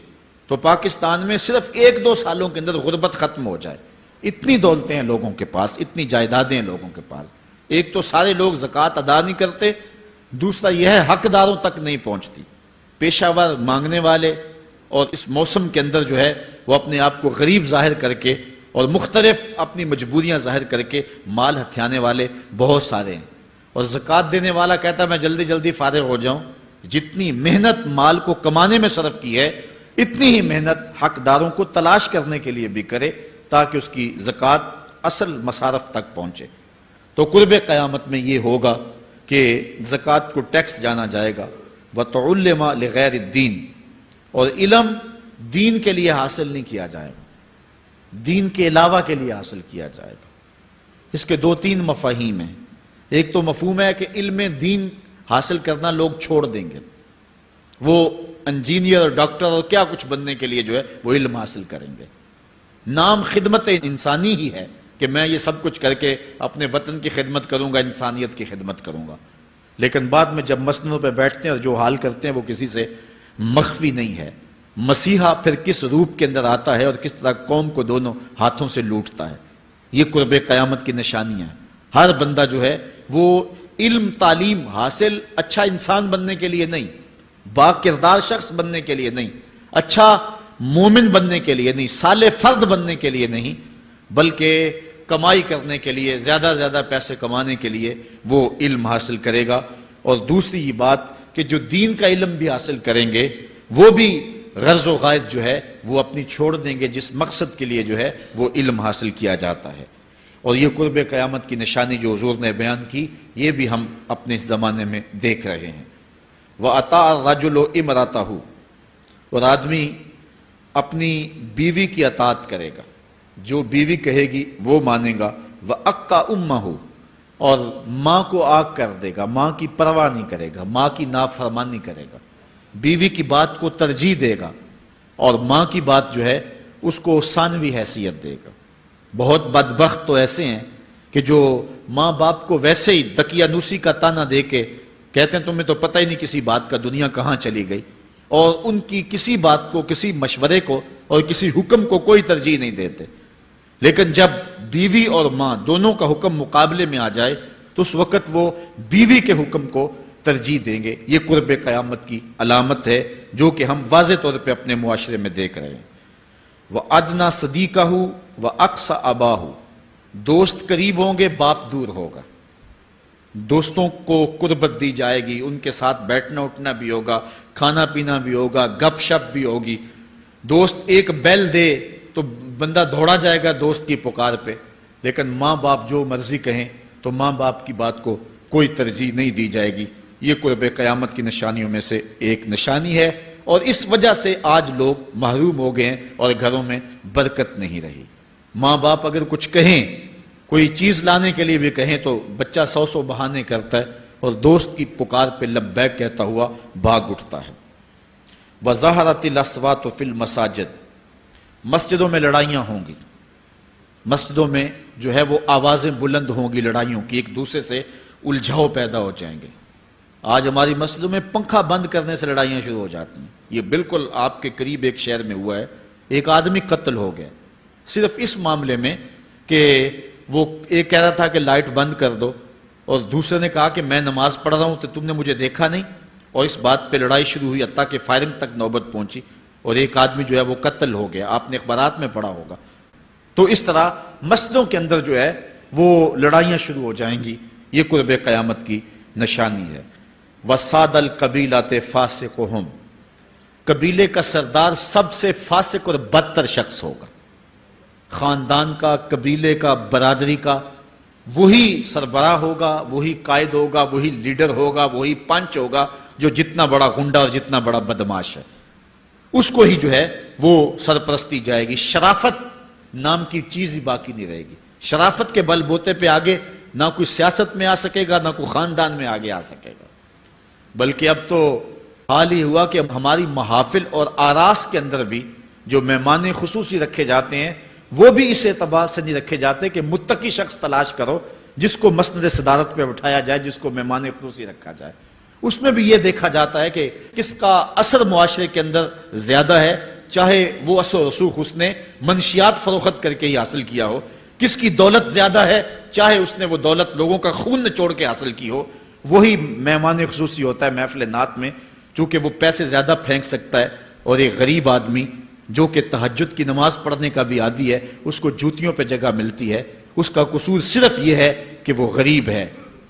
تو پاکستان میں صرف 1-2 سالوں کے اندر غربت ختم ہو جائے۔ اتنی دولتیں ہیں لوگوں کے پاس، اتنی جائیدادیں ہیں لوگوں کے پاس، ایک تو سارے لوگ زکوٰۃ ادا نہیں کرتے، دوسرا یہ ہے حقداروں تک نہیں پہنچتی۔ پیشہ ور مانگنے والے اور اس موسم کے اندر جو ہے وہ اپنے آپ کو غریب ظاہر کر کے اور مختلف اپنی مجبوریاں ظاہر کر کے مال ہتھیانے والے بہت سارے ہیں، اور زکوٰۃ دینے والا کہتا ہے میں جلدی جلدی فارغ ہو جاؤں۔ جتنی محنت مال کو کمانے میں صرف کی ہے اتنی ہی محنت حقداروں کو تلاش کرنے کے لیے بھی کرے تاکہ اس کی زکوٰۃ اصل مصارف تک پہنچے۔ تو قرب قیامت میں یہ ہوگا کہ زکوٰۃ کو ٹیکس جانا جائے گا۔ وَتُعُلِّمَ لِغَيْرِ الدِّينِ، اور علم دین کے لیے حاصل نہیں کیا جائے گا، دین کے علاوہ کے لیے حاصل کیا جائے گا۔ اس کے 2-3 مفاہیم ہیں۔ ایک تو مفہوم ہے کہ علم دین حاصل کرنا لوگ چھوڑ دیں گے، وہ انجینئر اور ڈاکٹر اور کیا کچھ بننے کے لیے جو ہے وہ علم حاصل کریں گے۔ نام خدمت انسانی ہی ہے کہ میں یہ سب کچھ کر کے اپنے وطن کی خدمت کروں گا، انسانیت کی خدمت کروں گا، لیکن بعد میں جب مسندوں پہ بیٹھتے ہیں اور جو حال کرتے ہیں وہ کسی سے مخفی نہیں ہے۔ مسیحا پھر کس روپ کے اندر آتا ہے اور کس طرح قوم کو دونوں ہاتھوں سے لوٹتا ہے، یہ قرب قیامت کی نشانیاں ہیں۔ ہر بندہ جو ہے وہ علم تعلیم حاصل اچھا انسان بننے کے لیے نہیں، با کردار شخص بننے کے لیے نہیں، اچھا مومن بننے کے لیے نہیں، صالح فرد بننے کے لیے نہیں، بلکہ کمائی کرنے کے لیے، زیادہ زیادہ پیسے کمانے کے لیے وہ علم حاصل کرے گا۔ اور دوسری یہ بات کہ جو دین کا علم بھی حاصل کریں گے وہ بھی غرض و غائط جو ہے وہ اپنی چھوڑ دیں گے جس مقصد کے لیے جو ہے وہ علم حاصل کیا جاتا ہے۔ اور یہ قرب قیامت کی نشانی جو حضور نے بیان کی یہ بھی ہم اپنے اس زمانے میں دیکھ رہے ہیں۔ وَأَطَاعَ الرَّجُلُ امْرَأَتَهُ، اور آدمی اپنی بیوی کی اطاعت کرے گا، جو بیوی کہے گی وہ مانے گا، وَأَقَّى أُمَّهُ، اور ماں کو آگ کر دے گا، ماں کی پرواہ نہیں کرے گا، ماں کی نافرمانی کرے گا، بیوی کی بات کو ترجیح دے گا، اور ماں کی بات جو ہے اس کو ثانوی حیثیت دے گا۔ بہت بدبخت تو ایسے ہیں کہ جو ماں باپ کو ویسے ہی دقیانوسی کا تانا دے کے کہتے ہیں تمہیں تو پتہ ہی نہیں کسی بات کا، دنیا کہاں چلی گئی، اور ان کی کسی بات کو، کسی مشورے کو اور کسی حکم کو کوئی ترجیح نہیں دیتے۔ لیکن جب بیوی اور ماں دونوں کا حکم مقابلے میں آ جائے تو اس وقت وہ بیوی کے حکم کو ترجیح دیں گے۔ یہ قرب قیامت کی علامت ہے جو کہ ہم واضح طور پہ اپنے معاشرے میں دیکھ رہے ہیں۔ وَأَدْنَى صَدِيقَهُ وَأَقْصَى أَبَاهُ، دوست قریب ہوں گے، باپ دور ہوگا۔ دوستوں کو قربت دی جائے گی، ان کے ساتھ بیٹھنا اٹھنا بھی ہوگا، کھانا پینا بھی ہوگا، گپ شپ بھی ہوگی۔ دوست ایک بیل دے تو بندہ دوڑا جائے گا دوست کی پکار پہ، لیکن ماں باپ جو مرضی کہیں تو ماں باپ کی بات کو کوئی ترجیح نہیں دی جائے گی۔ یہ قرب قیامت کی نشانیوں میں سے ایک نشانی ہے، اور اس وجہ سے آج لوگ محروم ہو گئے ہیں اور گھروں میں برکت نہیں رہی۔ ماں باپ اگر کچھ کہیں، کوئی چیز لانے کے لیے بھی کہیں تو بچہ 100 بہانے کرتا ہے اور دوست کی پکار پہ لبیک کہتا ہوا بھاگ اٹھتا ہے۔ وَظَهَرَتِ الْأَصْوَاتُ فِي الْمَسَاجِدِ، مسجدوں میں لڑائیاں ہوں گی، مسجدوں میں جو ہے وہ آوازیں بلند ہوں گی لڑائیوں کی، ایک دوسرے سے الجھاؤ پیدا ہو جائیں گے۔ آج ہماری مسجدوں میں پنکھا بند کرنے سے لڑائیاں شروع ہو جاتی ہیں۔ یہ بالکل آپ کے قریب ایک شہر میں ہوا ہے، ایک آدمی قتل ہو گیا صرف اس معاملے میں کہ وہ ایک کہہ رہا تھا کہ لائٹ بند کر دو، اور دوسرے نے کہا کہ میں نماز پڑھ رہا ہوں تو تم نے مجھے دیکھا نہیں، اور اس بات پہ لڑائی شروع ہوئی، حتیٰ کہ فائرنگ تک نوبت پہنچی، اور ایک آدمی جو ہے وہ قتل ہو گیا۔ آپ نے اخبارات میں پڑھا ہوگا۔ تو اس طرح مسجدوں کے اندر جو ہے وہ لڑائیاں شروع ہو جائیں گی۔ یہ قرب قیامت کی نشانی ہے۔ وَسَادَ الْقَبِيلَةِ فَاسِقُهُمْ، قبیلے کا سردار سب سے فاسق اور بدتر شخص ہوگا۔ خاندان کا، قبیلے کا، برادری کا وہی سربراہ ہوگا، وہی قائد ہوگا، وہی لیڈر ہوگا، وہی پنچ ہوگا جو جتنا بڑا غنڈہ اور جتنا بڑا بدماش ہے اس کو ہی جو ہے وہ سرپرستی جائے گی۔ شرافت نام کی چیز ہی باقی نہیں رہے گی۔ شرافت کے بل بوتے پہ آگے نہ کوئی سیاست میں آ سکے گا، نہ کوئی خاندان میں آگے آ سکے گا۔ بلکہ اب تو حال ہی ہوا کہ ہماری محافل اور آراس کے اندر بھی جو مہمان خصوصی رکھے جاتے ہیں وہ بھی اس اعتبار سے نہیں رکھے جاتے کہ متقی شخص تلاش کرو جس کو مسند صدارت پہ بٹھایا جائے، جس کو مہمان خصوصی رکھا جائے۔ اس میں بھی یہ دیکھا جاتا ہے کہ کس کا اثر معاشرے کے اندر زیادہ ہے، چاہے وہ اثر و رسوخ اس نے منشیات فروخت کر کے ہی حاصل کیا ہو، کس کی دولت زیادہ ہے، چاہے اس نے وہ دولت لوگوں کا خون نچوڑ کے حاصل کی ہو، وہی مہمان خصوصی ہوتا ہے محفل نعت میں، چونکہ وہ پیسے زیادہ پھینک سکتا ہے۔ اور ایک غریب آدمی جو کہ تہجد کی نماز پڑھنے کا بھی عادی ہے، اس کو جوتیوں پہ جگہ ملتی ہے، اس کا قصور صرف یہ ہے کہ وہ غریب ہے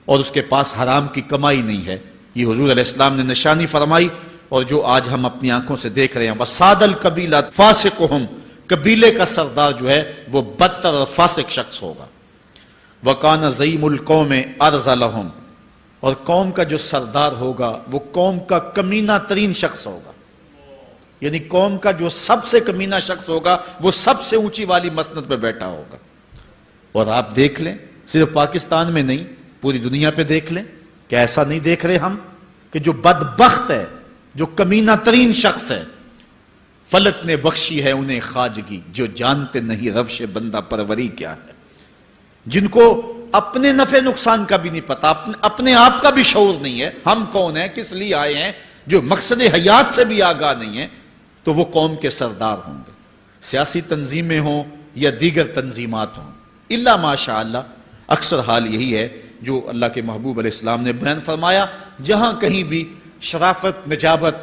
اور اس کے پاس حرام کی کمائی نہیں ہے۔ یہ حضور علیہ السلام نے نشانی فرمائی، اور جو آج ہم اپنی آنکھوں سے دیکھ رہے ہیں۔ وَسَادَ الْقَبِيلَةِ فَاسِقُهُمْ، قبیلے کا سردار جو ہے وہ بدتر اور فاسق شخص ہوگا۔ وَكَانَ زَعِيمُ الْقَوْمِ أَرْذَلَهُمْ، اور قوم کا جو سردار ہوگا وہ قوم کا کمینہ ترین شخص ہوگا، یعنی قوم کا جو سب سے کمینہ شخص ہوگا وہ سب سے اونچی والی مسند پہ بیٹھا ہوگا۔ اور آپ دیکھ لیں، صرف پاکستان میں نہیں پوری دنیا پہ دیکھ لیں، کہ ایسا نہیں دیکھ رہے ہم کہ جو بدبخت ہے، جو کمینہ ترین شخص ہے، فلک نے بخشی ہے انہیں خواجگی، جو جانتے نہیں روش بندہ پروری کیا ہے، جن کو اپنے نفع نقصان کا بھی نہیں پتا، اپنے آپ کا بھی شعور نہیں ہے، ہم کون ہیں، کس لیے آئے ہیں، جو مقصد حیات سے بھی آگاہ نہیں ہے، تو وہ قوم کے سردار ہوں گے۔ سیاسی تنظیمیں ہوں یا دیگر تنظیمات ہوں، الا ماشاء اللہ اکثر حال یہی ہے جو اللہ کے محبوب علیہ السلام نے بیان فرمایا، جہاں کہیں بھی شرافت، نجابت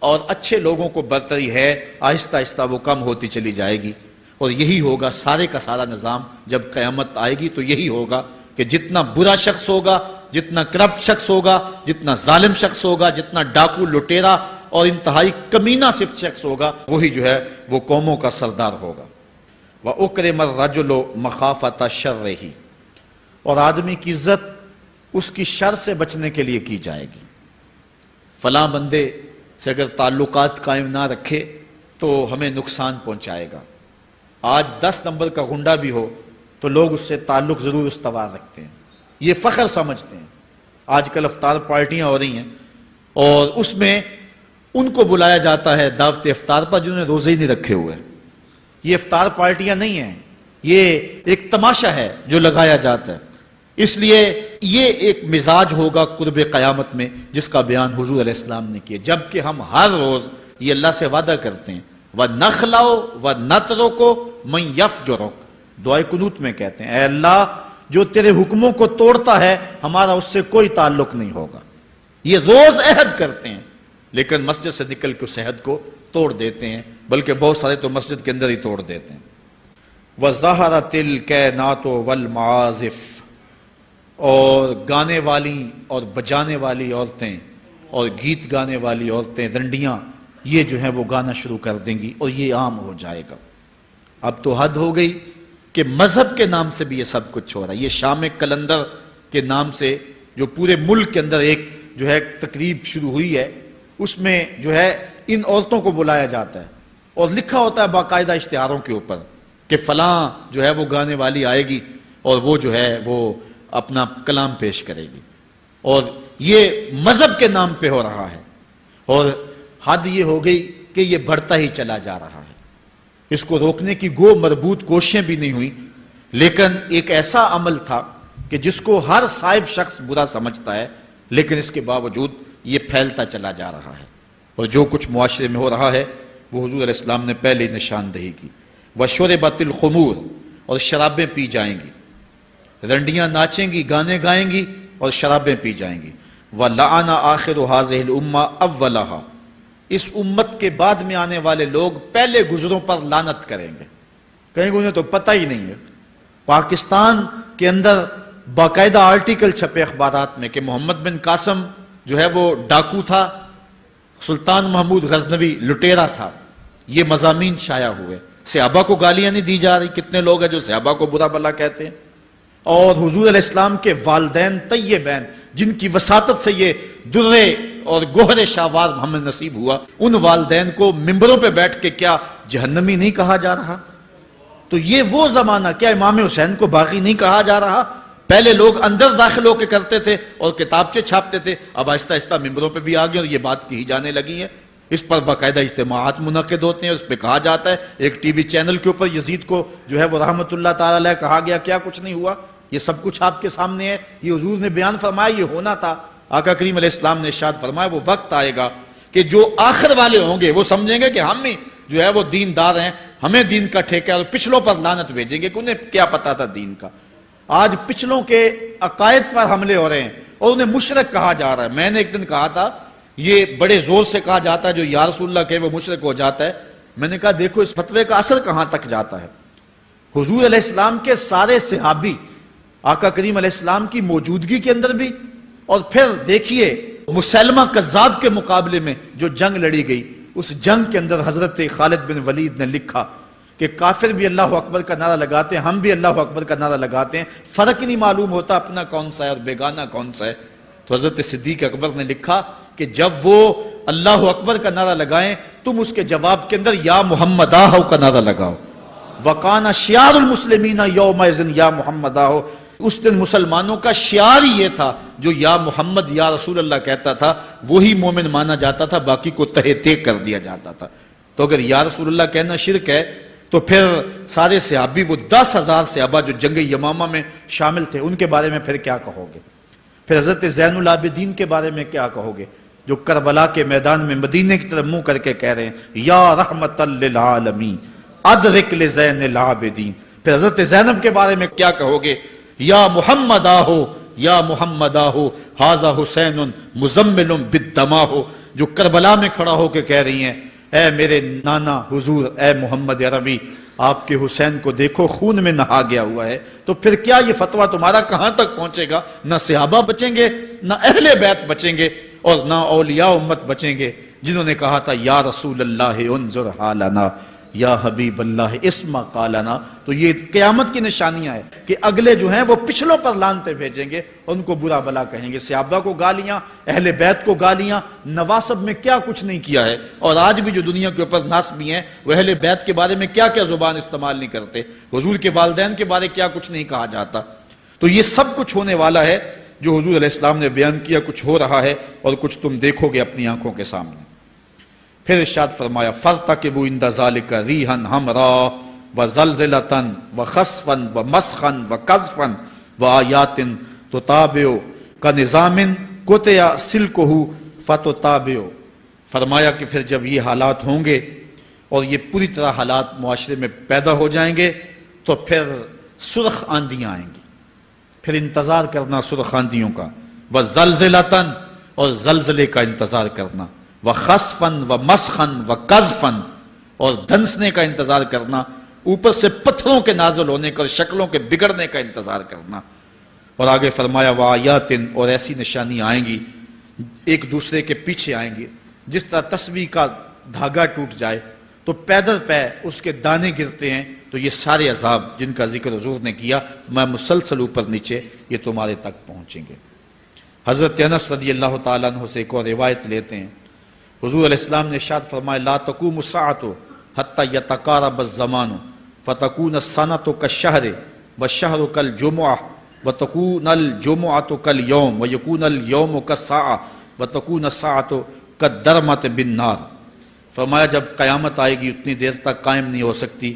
اور اچھے لوگوں کو برتری ہے، آہستہ آہستہ وہ کم ہوتی چلی جائے گی۔ اور یہی ہوگا سارے کا سارا نظام جب قیامت آئے گی، تو یہی ہوگا کہ جتنا برا شخص ہوگا، جتنا کرپٹ شخص ہوگا، جتنا ظالم شخص ہوگا، جتنا ڈاکو لٹیرا اور انتہائی کمینہ صفت شخص ہوگا، وہی جو ہے وہ قوموں کا سردار ہوگا۔ وَأُكْرِمَ الرَّجُلُ مَخَافَةَ شَرِّهِ، اور آدمی کی عزت اس کی شر سے بچنے کے لیے کی جائے گی۔ فلاں بندے سے اگر تعلقات قائم نہ رکھے تو ہمیں نقصان پہنچائے گا۔ آج 10 نمبر کا غنڈہ بھی ہو تو لوگ اس سے تعلق ضرور استوار رکھتے ہیں، یہ فخر سمجھتے ہیں۔ آج کل افطار پارٹیاں ہو رہی ہیں اور اس میں ان کو بلایا جاتا ہے دعوت افطار پر جنہوں نے روزے ہی نہیں رکھے ہوئے۔ یہ افطار پارٹیاں نہیں ہیں، یہ ایک تماشا ہے جو لگایا جاتا ہے۔ اس لیے یہ ایک مزاج ہوگا قرب قیامت میں جس کا بیان حضور علیہ السلام نے کیا، جبکہ ہم ہر روز یہ اللہ سے وعدہ کرتے ہیں وَنَخْلَعُ وَنَتْرُكُ مَن يَفْجُرُكَ، دعائے قنوت میں کہتے ہیں اے اللہ جو تیرے حکموں کو توڑتا ہے ہمارا اس سے کوئی تعلق نہیں ہوگا۔ یہ روز عہد کرتے ہیں لیکن مسجد سے نکل کے اس عہد کو توڑ دیتے ہیں، بلکہ بہت سارے تو مسجد کے اندر ہی توڑ دیتے ہیں۔ وَظَهَرَتِ الْكَيْنَاتُ وَالْمَعَازِفُ، اور گانے والی اور بجانے والی عورتیں اور گیت گانے والی عورتیں، رنڈیاں، یہ جو ہیں وہ گانا شروع کر دیں گی اور یہ عام ہو جائے گا۔ اب تو حد ہو گئی کہ مذہب کے نام سے بھی یہ سب کچھ ہو رہا ہے۔ یہ شام کلندر کے نام سے جو پورے ملک کے اندر ایک جو ہے تقریب شروع ہوئی ہے، اس میں جو ہے ان عورتوں کو بلایا جاتا ہے اور لکھا ہوتا ہے باقاعدہ اشتہاروں کے اوپر کہ فلاں جو ہے وہ گانے والی آئے گی اور وہ جو ہے وہ اپنا کلام پیش کرے گی، اور یہ مذہب کے نام پہ ہو رہا ہے۔ اور حد یہ ہو گئی کہ یہ بڑھتا ہی چلا جا رہا ہے، اس کو روکنے کی گو مربوط کوششیں بھی نہیں ہوئی، لیکن ایک ایسا عمل تھا کہ جس کو ہر صاحب شخص برا سمجھتا ہے، لیکن اس کے باوجود یہ پھیلتا چلا جا رہا ہے، اور جو کچھ معاشرے میں ہو رہا ہے وہ حضور علیہ السلام نے پہلے ہی نشاندہی کی۔ وَشُرِبَتِ الْخُمُورُ، اور شرابیں پی جائیں گی، رنڈیاں ناچیں گی، گانے گائیں گی اور شرابیں پی جائیں گی۔ وَلَعَنَ آخِرُ هَذِهِ الْأُمَّةِ أَوَّلَهَا، اس امت کے بعد میں آنے والے لوگ پہلے گزروں پر لعنت کریں گے، کہیں گے انہیں تو پتہ ہی نہیں ہے۔ پاکستان کے اندر باقاعدہ آرٹیکل چھپے اخبارات میں کہ محمد بن قاسم جو ہے وہ ڈاکو تھا، سلطان محمود غزنوی لٹیرا تھا، یہ مضامین شائع ہوئے۔ صحابہ کو گالیاں نہیں دی جا رہی، کتنے لوگ ہیں جو صحابہ کو برا بھلا کہتے ہیں، اور حضور علیہ السلام کے والدین طیبین جن کی وساطت سے یہ درے اور گوہر شاہوار ہمیں نصیب ہوا، ان والدین کو ممبروں پہ بیٹھ کے کیا جہنمی نہیں کہا جا رہا؟ تو یہ وہ زمانہ، کیا امام حسین کو باغی نہیں کہا جا رہا؟ پہلے لوگ اندر داخل ہو کے کرتے تھے اور کتابچے چھاپتے تھے، اب آہستہ آہستہ ممبروں پہ بھی آ گئے اور یہ بات کہی جانے لگی ہے۔ اس پر باقاعدہ اجتماعات منعقد ہوتے ہیں، اس پہ کہا جاتا ہے۔ ایک ٹی وی چینل کے اوپر یزید کو جو ہے وہ رحمت اللہ تعالی علیہ کہا گیا، کیا کچھ نہیں ہوا، یہ سب کچھ آپ کے سامنے ہے، یہ حضور نے بیان فرمایا، یہ ہونا تھا۔ آقا کریم علیہ السلام نے ارشاد فرمایا وہ وقت آئے گا کہ جو آخر والے ہوں گے وہ سمجھیں گے کہ ہم ہی جو ہے وہ دیندار ہیں، ہمیں دین کا ٹھیکہ ہے، اور پچھلوں پر لعنت بھیجیں گے کہ انہیں کیا پتا تھا دین کا۔ آج پچھلوں کے عقائد پر حملے ہو رہے ہیں اور انہیں مشرک کہا جا رہا ہے۔ میں نے ایک دن کہا تھا یہ بڑے زور سے کہا جاتا ہے جو یا رسول اللہ کہے وہ مشرک ہو جاتا ہے۔ میں نے کہا دیکھو اس فتوے کا اثر کہاں تک جاتا ہے۔ حضور علیہ السلام کے سارے صحابی آقا کریم علیہ السلام کی موجودگی کے اندر بھی، اور پھر دیکھیے مسلمہ کذاب کے مقابلے میں جو جنگ لڑی گئی، اس جنگ کے اندر حضرت خالد بن ولید نے لکھا کہ کافر بھی اللہ اکبر کا نعرہ لگاتے ہیں، ہم بھی اللہ اکبر کا نعرہ لگاتے ہیں، فرق ہی نہیں معلوم ہوتا اپنا کون سا ہے اور بیگانہ کون سا ہے۔ تو حضرت صدیق اکبر نے لکھا کہ جب وہ اللہ اکبر کا نعرہ لگائیں تم اس کے جواب کے اندر یا محمد آہو کا نعرہ لگاؤ۔ وَقَانَ شِعَارُ الْمُسْلِمِينَ يَوْمَئِذٍ یا محمد آہو، اس دن مسلمانوں کا شعار ہی یہ تھا، جو یا محمد یا رسول اللہ کہتا تھا وہی مومن مانا جاتا تھا، باقی کو تہہ تیگ کر دیا جاتا تھا۔ تو اگر یا رسول اللہ کہنا شرک ہے تو پھر سارے صحابی، وہ 10,000 صحابہ جو جنگ یمامہ میں شامل تھے، ان کے بارے میں پھر کیا کہو گے؟ پھر حضرت زین العابدین کے بارے میں کیا کہو گے جو کربلا کے میدان میں مدینے کی طرف منہ کر کے کہہ رہے ہیں یا رحمت للعالمین ادرک لزین العابدین۔ پھر حضرت زینب کے بارے میں کیا کہو گے؟ یا محمد آہو یا محمد آہو ھذا حسین مزمل بالدماء، جو کربلا میں کھڑا ہو کے کہہ رہی ہیں اے میرے نانا حضور، اے محمد عربی، آپ کے حسین کو دیکھو خون میں نہا گیا ہوا ہے۔ تو پھر کیا یہ فتویٰ تمہارا کہاں تک پہنچے گا؟ نہ صحابہ بچیں گے، نہ اہل بیت بچیں گے، اور نہ اولیاء امت بچیں گے، جنہوں نے کہا تھا یا رسول اللہ انظر حالنا یا حبیب اللہ اسما قالنا. تو یہ قیامت کی نشانیاں ہیں کہ اگلے جو ہیں وہ پچھلوں پر لانتے بھیجیں گے، ان کو برا بلا کہیں گے، صحابہ کو گالیاں، اہل بیت کو گالیاں، نواسب میں کیا کچھ نہیں کیا ہے. اور آج بھی جو دنیا کے اوپر ناسبی ہیں وہ اہل بیت کے بارے میں کیا کیا زبان استعمال نہیں کرتے، حضور کے والدین کے بارے کیا کچھ نہیں کہا جاتا. تو یہ سب کچھ ہونے والا ہے جو حضور علیہ السلام نے بیان کیا، کچھ ہو رہا ہے اور کچھ تم دیکھو گے اپنی آنکھوں کے سامنے. پھر ارشاد فرمایا فَارْتَقِبُوا عِنْدَ ذَلِكَ رِيحًا حَمْرَاءَ وَزَلْزَلَةً وَخَسْفًا وَمَسْخًا وَقَذْفًا وَآيَاتٍ تُتَابِعُ كَنِظَامٍ قُطِعَ سِلْكُهُ فَتُتَابِعُ. فرمایا کہ پھر جب یہ حالات ہوں گے اور یہ پوری طرح حالات معاشرے میں پیدا ہو جائیں گے تو پھر سرخ آندیاں آئیں گی، پھر انتظار کرنا سرخ آندیوں کا. وَزَلْزَلَةً اور زلزلے کا انتظار کرنا، وَخَسْفًا وَمَسْخًا وَقَذْفًا اور دھنسنے کا انتظار کرنا، اوپر سے پتھروں کے نازل ہونے کا اور شکلوں کے بگڑنے کا انتظار کرنا. اور آگے فرمایا وَآيَاتٍ اور ایسی نشانیاں آئیں گی ایک دوسرے کے پیچھے آئیں گی، جس طرح تسبیح کا دھاگا ٹوٹ جائے تو پیدل پہ اس کے دانے گرتے ہیں. تو یہ سارے عذاب جن کا ذکر حضور نے کیا میں مسلسل اوپر نیچے یہ تمہارے تک پہنچیں گے. حضرت انس رضی اللہ تعالیٰ عنہ سے ایک اور روایت لیتے ہیں، حضور علیہ السلام نے ارشاد فرمایا لا تقوم الساعة حتى يتقارب الزمان فتكون السنة كالشهر والشهر كالجمعة وتكون الجمعة كاليوم ويكون اليوم كالساعة وتكون الساعة كالدرمة بالنار. فرمایا جب قیامت آئے گی اتنی دیر تک قائم نہیں ہو سکتی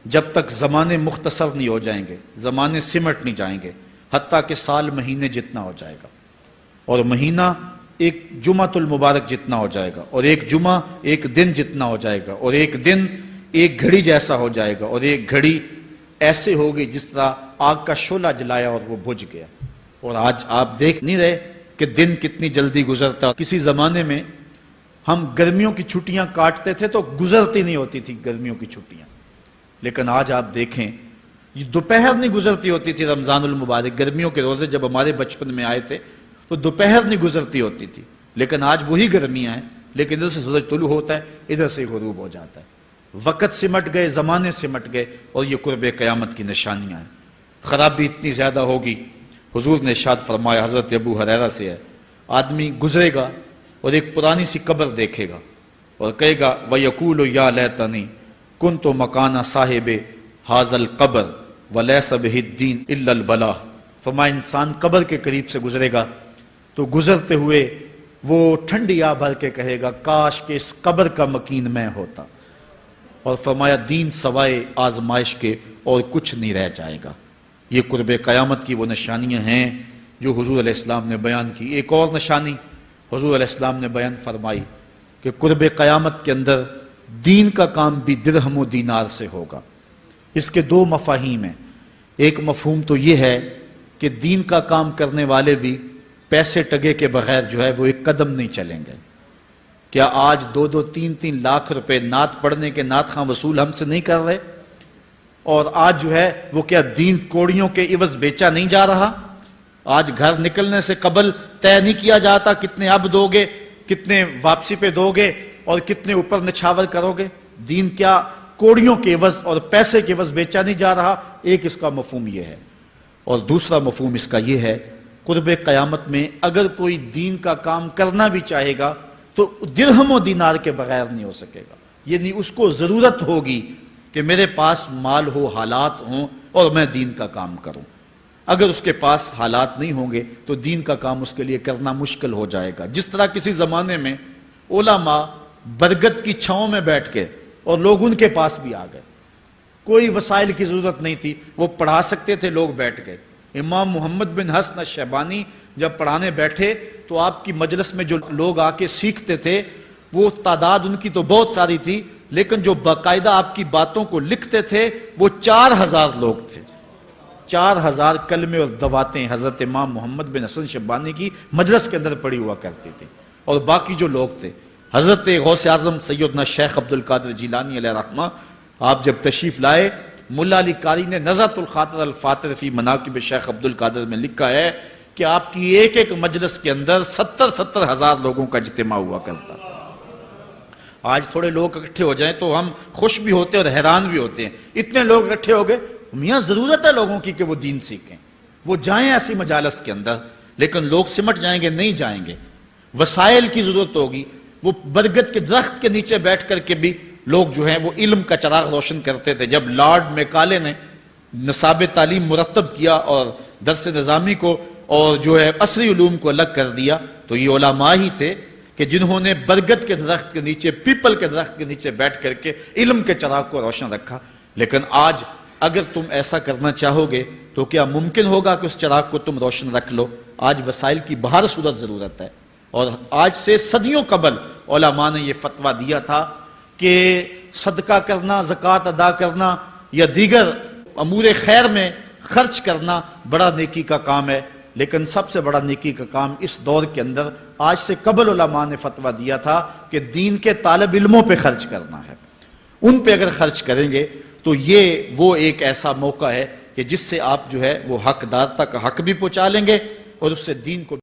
جب تک زمانے مختصر نہیں ہو جائیں گے، زمانے سمٹ نہیں جائیں گے، حتیٰ کہ سال مہینے جتنا ہو جائے گا، اور مہینہ ایک جمعۃ المبارک جتنا ہو جائے گا، اور ایک جمعہ ایک دن جتنا ہو جائے گا، اور ایک دن ایک گھڑی جیسا ہو جائے گا، اور ایک گھڑی ایسے ہوگی جس طرح آگ کا شعلہ جلایا اور وہ بجھ گیا. اور آج آپ دیکھ نہیں رہے کہ دن کتنی جلدی گزرتا. کسی زمانے میں ہم گرمیوں کی چھٹیاں کاٹتے تھے تو گزرتی نہیں ہوتی تھی گرمیوں کی چھٹیاں، لیکن آج آپ دیکھیں یہ دوپہر نہیں گزرتی ہوتی تھی. رمضان المبارک گرمیوں کے روزے جب ہمارے بچپن میں آئے تھے تو دوپہر نہیں گزرتی ہوتی تھی، لیکن آج وہی گرمیاں ہیں، لیکن ادھر سے سورج طلوع ہوتا ہے ادھر سے غروب ہو جاتا ہے. وقت سمٹ گئے، زمانے سمٹ گئے، اور یہ قرب قیامت کی نشانیاں ہیں. خرابی اتنی زیادہ ہوگی. حضور نے ارشاد فرمایا حضرت ابو ہریرہ سے ہے، آدمی گزرے گا اور ایک پرانی سی قبر دیکھے گا اور کہے گا وَيَقُولُ يَا لَيْتَنِي كُنْتُ مَكَانَ صَاحِبِ هَذَا الْقَبْرِ وَلَيْسَ بِهِ الدِّينُ إِلَّا الْبَلَاغُ. فرمایا انسان قبر کے قریب سے گزرے گا تو گزرتے ہوئے وہ ٹھنڈی آہ بھر کے کہے گا کاش کہ اس قبر کا مکین میں ہوتا. اور فرمایا دین سوائے آزمائش کے اور کچھ نہیں رہ جائے گا. یہ قرب قیامت کی وہ نشانیاں ہیں جو حضور علیہ السلام نے بیان کی. ایک اور نشانی حضور علیہ السلام نے بیان فرمائی کہ قرب قیامت کے اندر دین کا کام بھی درہم و دینار سے ہوگا. اس کے دو مفاہیم ہیں. ایک مفہوم تو یہ ہے کہ دین کا کام کرنے والے بھی پیسے ٹگے کے بغیر جو ہے وہ ایک قدم نہیں چلیں گے. کیا آج 2-2, 3-3 لاکھ روپے نعت پڑھنے کے نعت خواں وصول ہم سے نہیں کر رہے؟ اور آج جو ہے وہ کیا دین کوڑیوں کے عوض بیچا نہیں جا رہا؟ آج گھر نکلنے سے قبل طے نہیں کیا جاتا کتنے اب دو گے، کتنے واپسی پہ دو گے اور کتنے اوپر نچھاور کرو گے؟ دین کیا کوڑیوں کے عوض اور پیسے کے عوض بیچا نہیں جا رہا؟ ایک اس کا مفہوم یہ ہے. اور دوسرا مفہوم اس کا یہ ہے قرب قیامت میں اگر کوئی دین کا کام کرنا بھی چاہے گا تو درہم و دینار کے بغیر نہیں ہو سکے گا. یعنی اس کو ضرورت ہوگی کہ میرے پاس مال ہو، حالات ہوں اور میں دین کا کام کروں. اگر اس کے پاس حالات نہیں ہوں گے تو دین کا کام اس کے لیے کرنا مشکل ہو جائے گا. جس طرح کسی زمانے میں علماء برگد کی چھاؤں میں بیٹھ کے اور لوگ ان کے پاس بھی آ گئے، کوئی وسائل کی ضرورت نہیں تھی، وہ پڑھا سکتے تھے، لوگ بیٹھ گئے. امام محمد بن حسن الشیبانی جب پڑھانے بیٹھے تو آپ کی مجلس میں جو لوگ آ کے سیکھتے تھے وہ تعداد ان کی تو بہت ساری تھی، لیکن جو باقاعدہ آپ کی باتوں کو لکھتے تھے وہ 4000 لوگ تھے. 4000 کلمے اور دواتیں حضرت امام محمد بن حسن شیبانی کی مجلس کے اندر پڑی ہوا کرتی تھی. اور باقی جو لوگ تھے حضرت غوث اعظم سیدنا شیخ عبد القادر جیلانی علیہ رحمہ، آپ جب تشریف لائے ملا علی قاری نے نزہۃ الخاطر الفاطر فی مناقب شیخ عبد القادر میں لکھا ہے کہ آپ کی ایک ایک مجلس کے اندر 70,000 لوگوں کا اجتماع ہوا کرتا. آج تھوڑے لوگ اکٹھے ہو جائیں تو ہم خوش بھی ہوتے ہیں اور حیران بھی ہوتے ہیں، اتنے لوگ اکٹھے ہو گئے۔ میاں ضرورت ہے لوگوں کی کہ وہ دین سیکھیں، وہ جائیں ایسی مجالس کے اندر، لیکن لوگ سمٹ جائیں گے، نہیں جائیں گے۔ وسائل کی ضرورت ہوگی، وہ برگد کے درخت کے نیچے بیٹھ کر کے بھی لوگ جو ہیں وہ علم کا چراغ روشن کرتے تھے۔ جب لارڈ میکالے نے نصاب تعلیم مرتب کیا اور درس نظامی کو اور جو ہے عصری علوم کو الگ کر دیا، تو یہ علماء ہی تھے کہ جنہوں نے برگد کے درخت کے نیچے، پیپل کے درخت کے نیچے بیٹھ کر کے علم کے چراغ کو روشن رکھا۔ لیکن آج اگر تم ایسا کرنا چاہو گے تو کیا ممکن ہوگا کہ اس چراغ کو تم روشن رکھ لو؟ آج وسائل کی بہر صورت ضرورت ہے، اور آج سے صدیوں قبل علماء نے یہ فتویٰ دیا تھا کہ صدقہ کرنا، زکوٰۃ ادا کرنا یا دیگر امور خیر میں خرچ کرنا بڑا نیکی کا کام ہے، لیکن سب سے بڑا نیکی کا کام اس دور کے اندر آج سے قبل علماء نے فتویٰ دیا تھا کہ دین کے طالب علموں پہ خرچ کرنا ہے۔ ان پہ اگر خرچ کریں گے تو یہ وہ ایک ایسا موقع ہے کہ جس سے آپ جو ہے وہ حقدار تک حق بھی پہنچا لیں گے اور اس سے دین کو